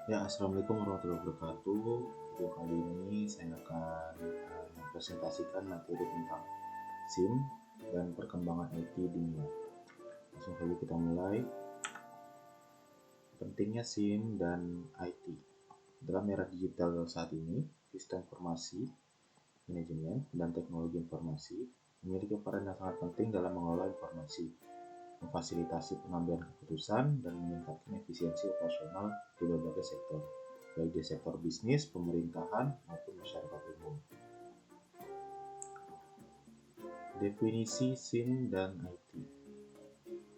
Ya, Assalamualaikum warahmatullahi wabarakatuh. Video kali ini saya akan mempresentasikan materi tentang SIM dan perkembangan IT di dunia. Langsung saja kita mulai. Pentingnya SIM dan IT. Dalam era digital saat ini, sistem informasi, manajemen, dan teknologi informasi memiliki peran yang sangat penting dalam mengelola informasi, memfasilitasi pengambilan keputusan, dan meningkatkan efisiensi operasional di berbagai sektor, baik di sektor bisnis, pemerintahan, maupun masyarakat umum. Definisi SIM dan IT.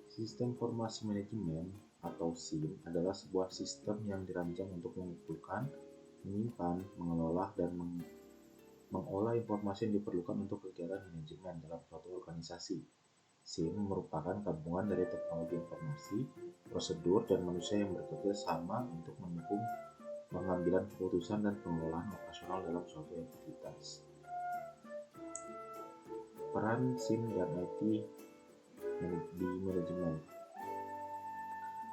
Sistem Informasi Manajemen atau SIM adalah sebuah sistem yang dirancang untuk mengumpulkan, menyimpan, mengelola, dan mengolah informasi yang diperlukan untuk kegiatan manajemen dalam suatu organisasi. SIM merupakan gabungan dari teknologi informasi, prosedur, dan manusia yang bekerja sama untuk mendukung pengambilan keputusan dan pengelolaan operasional dalam suatu entitas. Peran SIM dan IT di manajemen.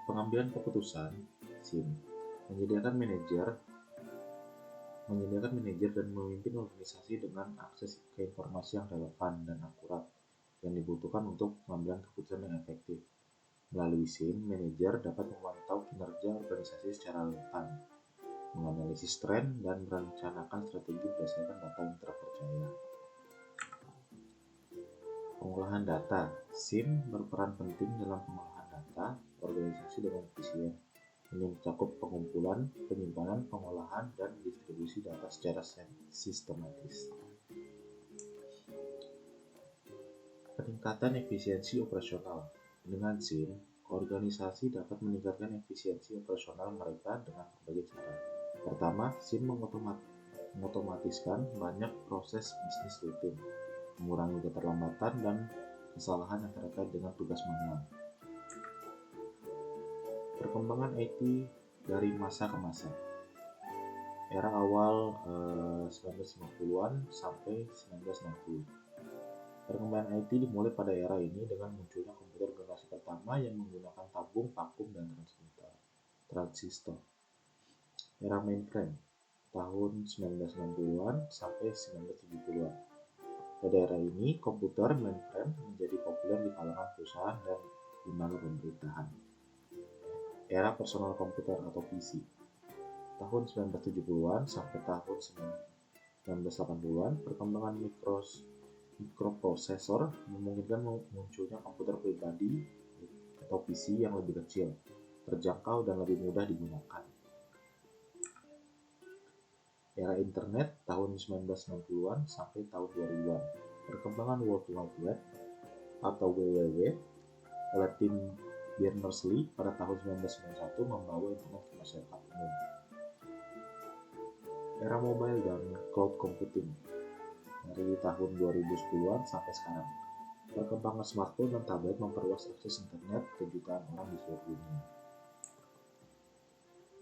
Pengambilan keputusan SIM menyediakan manajer dan memimpin organisasi dengan akses ke informasi yang relevan dan akurat yang dibutuhkan untuk pengambilan keputusan yang efektif. Melalui SIM, manajer dapat memantau kinerja organisasi secara real-time, menganalisis tren, dan merencanakan strategi berdasarkan data yang terpercaya. Pengolahan data. SIM berperan penting dalam pengolahan data organisasi dengan efisien. Ini mencakup pengumpulan, penyimpanan, pengolahan, dan distribusi data secara sistematis. Peningkatan efisiensi operasional. Dengan SIM, organisasi dapat meningkatkan efisiensi operasional mereka dengan berbagai cara. Pertama, SIM mengotomatiskan banyak proses bisnis rutin, mengurangi keterlambatan dan kesalahan yang terkait dengan tugas manual. Perkembangan IT dari masa ke masa. Era awal 1950-an sampai 1960. Perkembangan IT dimulai pada era ini dengan munculnya komputer generasi pertama yang menggunakan tabung, vakum, dan transistor. Era mainframe tahun 1960-an sampai 1970-an. Pada era ini, komputer mainframe menjadi populer di kalangan perusahaan dan lembaga pemerintahan. Era personal komputer atau PC tahun 1970-an sampai tahun 1980-an. Perkembangan mikroprosesor memungkinkan munculnya komputer pribadi atau PC yang lebih kecil, terjangkau, dan lebih mudah digunakan. Era internet tahun 1960-an sampai tahun 2000-an. Perkembangan World Wide Web atau WWW oleh tim Berners-Lee pada tahun 1991 membawa internet ke masyarakat umum. Era mobile dan cloud computing dari tahun 2010-an sampai sekarang. Perkembangan smartphone dan tablet memperluas akses internet ke jutaan orang di seluruh dunia.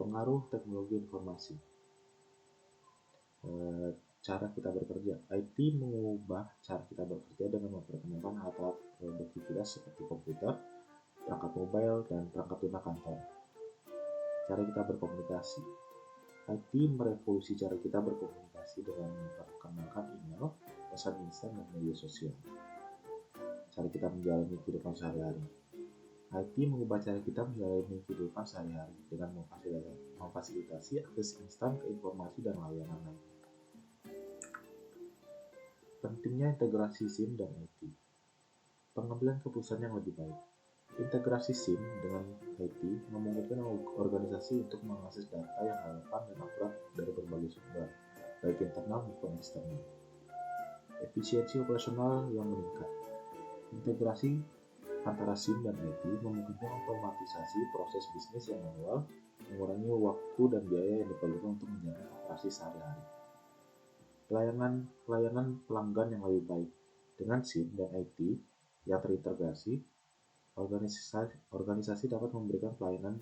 Pengaruh teknologi informasi. Cara kita bekerja. IT mengubah cara kita bekerja dengan memperkenalkan alat-alat produktivitas seperti komputer, perangkat mobile, dan perangkat lunak kantor. Cara kita berkomunikasi. IT merevolusi cara kita berkomunikasi dengan memperkenalkan email, pesan instan, dan media sosial. Cara kita menjalani kehidupan sehari-hari. IT mengubah cara kita menjalani kehidupan sehari-hari dengan memfasilitasi akses instan ke informasi dan layanan lain. Pentingnya integrasi SIM dan IT. Pengambilan keputusan yang lebih baik. Integrasi SIM dengan IT memungkinkan organisasi untuk mengakses data yang relevan dan akurat dari berbagai sumber, baik internal maupun eksternal. Efisiensi operasional yang meningkat. Integrasi antara SIM dan IT memungkinkan otomatisasi proses bisnis yang manual, mengurangi waktu dan biaya yang diperlukan untuk menjalankan operasi sehari-hari. Pelayanan pelanggan yang lebih baik. Dengan SIM dan IT yang terintegrasi, organisasi dapat memberikan pelayanan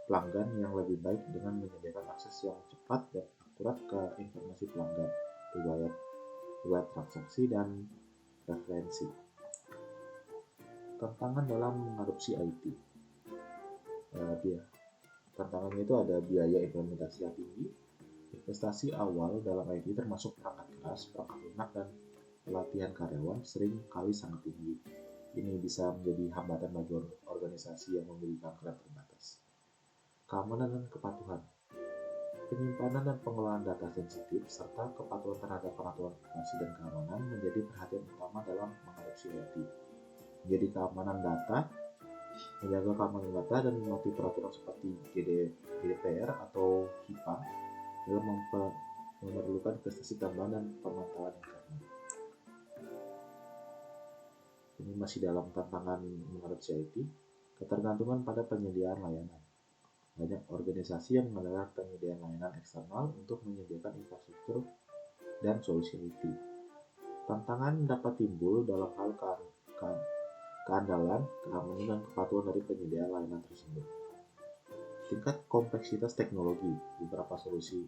pelanggan yang lebih baik dengan menyediakan akses yang cepat dan akurat ke informasi pelanggan, riwayat transaksi, dan referensi. Tantangan dalam mengadopsi IT. Tantangannya itu ada biaya implementasi yang tinggi, investasi awal dalam IT termasuk perangkat keras, perangkat lunak, dan pelatihan karyawan sering kali sangat tinggi. Ini bisa menjadi hambatan bagi organisasi yang memiliki anggaran terbatas. Keamanan dan kepatuhan. Penyimpanan dan pengelolaan data sensitif serta kepatuhan terhadap peraturan privasi dan keamanan menjadi perhatian utama dalam mengadopsi IT. Jadi keamanan data, menjaga keamanan data dan mematuhi peraturan seperti GDPR atau HIPAA dalam memerlukan investasi tambahan dan pemantauan internal. Ini masih dalam tantangan mengadopsi IT, ketergantungan pada penyediaan layanan. Banyak organisasi yang mengandalkan penyediaan layanan eksternal untuk menyediakan infrastruktur dan solusi IT. Tantangan dapat timbul dalam hal keandalan, keamanan, dan kepatuhan dari penyediaan layanan tersebut. Tingkat kompleksitas teknologi. Beberapa solusi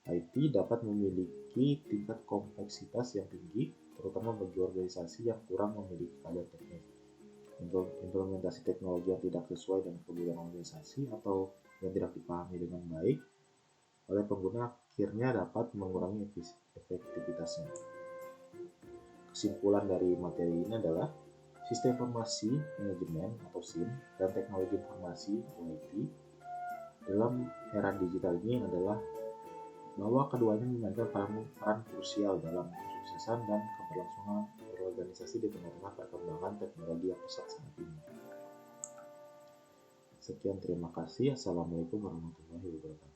IT dapat memiliki tingkat kompleksitas yang tinggi, terutama bagi organisasi yang kurang memiliki kader teknis. Implementasi teknologi yang tidak sesuai dengan kebutuhan organisasi atau yang tidak dipahami dengan baik oleh pengguna akhirnya dapat mengurangi efektivitasnya. Kesimpulan dari materi ini adalah sistem informasi manajemen atau SIM dan teknologi informasi atau IT dalam era digital ini adalah bahwa keduanya memainkan peran krusial dalam kesuksesan dan keberlangsungan berorganisasi di tengah-tengah perkembangan teknologi yang pesat saat ini. Sekian, terima kasih. Assalamualaikum warahmatullahi wabarakatuh.